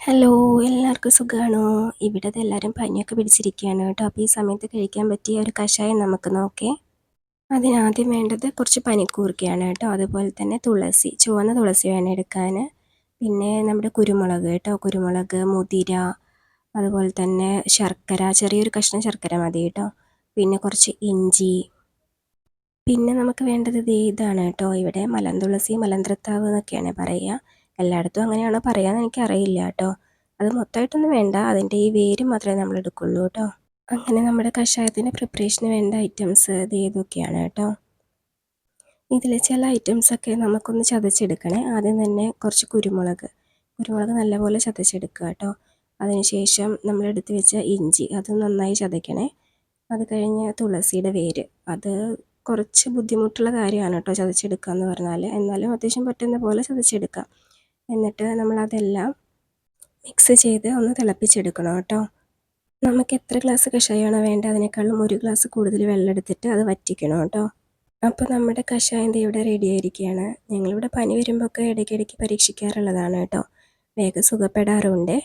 Hello, എല്ലാവർക്കും സുഖമാണോ? ഇവിടെ എല്ലാവരും പനിയൊക്കെ പിടിച്ചിരിക്കുകയാണ് കേട്ടോ. അപ്പോൾ ഈ സമയത്ത് കഴിക്കാൻ പറ്റിയ ഒരു കഷായം നമുക്ക് നോക്കേ. അതിനാദ്യം വേണ്ടത് കുറച്ച് പനിക്കൂർക്കയാണ് കേട്ടോ. അതുപോലെ തന്നെ തുളസി, ചുവന്ന തുളസി വേണം എടുക്കാൻ. പിന്നെ നമ്മുടെ കുരുമുളക് കേട്ടോ, കുരുമുളക്, മുതിര, അതുപോലെ തന്നെ ശർക്കര, ചെറിയൊരു കഷ്ണം ശർക്കര മതി കേട്ടോ. പിന്നെ കുറച്ച് ഇഞ്ചി. പിന്നെ നമുക്ക് വേണ്ടത് ഇതാണ് കേട്ടോ. ഇവിടെ മലന്തുളസി, മലന്ത്രത്താവ് എന്നൊക്കെയാണ് പറയുക. എല്ലായിടത്തും അങ്ങനെയാണോ പറയാന്ന് എനിക്കറിയില്ല കേട്ടോ. അത് മൊത്തമായിട്ടൊന്നും വേണ്ട, അതിൻ്റെ ഈ വേര് മാത്രമേ നമ്മൾ എടുക്കുള്ളൂ കേട്ടോ. അങ്ങനെ നമ്മുടെ കഷായത്തിൻ്റെ പ്രിപ്പറേഷന് വേണ്ട ഐറ്റംസ് ഇത് ഏതൊക്കെയാണ് കേട്ടോ. ഇതിൽ ചില ഐറ്റംസൊക്കെ നമുക്കൊന്ന് ചതച്ചെടുക്കണേ. ആദ്യം തന്നെ കുറച്ച് കുരുമുളക് നല്ലപോലെ ചതച്ചെടുക്കുക കേട്ടോ. അതിനുശേഷം നമ്മൾ എടുത്ത് വെച്ച ഇഞ്ചി അത് നന്നായി ചതയ്ക്കണേ. അത് കഴിഞ്ഞ് തുളസിയുടെ വേര്, അത് കുറച്ച് ബുദ്ധിമുട്ടുള്ള കാര്യമാണ് കേട്ടോ ചതച്ചെടുക്കുക എന്ന് പറഞ്ഞാൽ. എന്നാലും അത്യാവശ്യം പറ്റുന്ന പോലെ ചതച്ചെടുക്കാം. എന്നിട്ട് നമ്മളതെല്ലാം മിക്സ് ചെയ്ത് ഒന്ന് തിളപ്പിച്ചെടുക്കണം കേട്ടോ. നമുക്ക് എത്ര ഗ്ലാസ് കഷായമാണോ വേണ്ടത് അതിനേക്കാളും 1 ഗ്ലാസ് കൂടുതൽ വെള്ളം എടുത്തിട്ട് അത് വറ്റിക്കണം കേട്ടോ. അപ്പോൾ നമ്മുടെ കഷായം ഇവിടെ റെഡി ആയിരിക്കുകയാണ്. ഞങ്ങളിവിടെ പനി വരുമ്പോൾ ഒക്കെ ഇടയ്ക്കിടയ്ക്ക് പരീക്ഷിക്കാറുള്ളതാണ് കേട്ടോ. വേഗം സുഖപ്പെടാറുണ്ട്.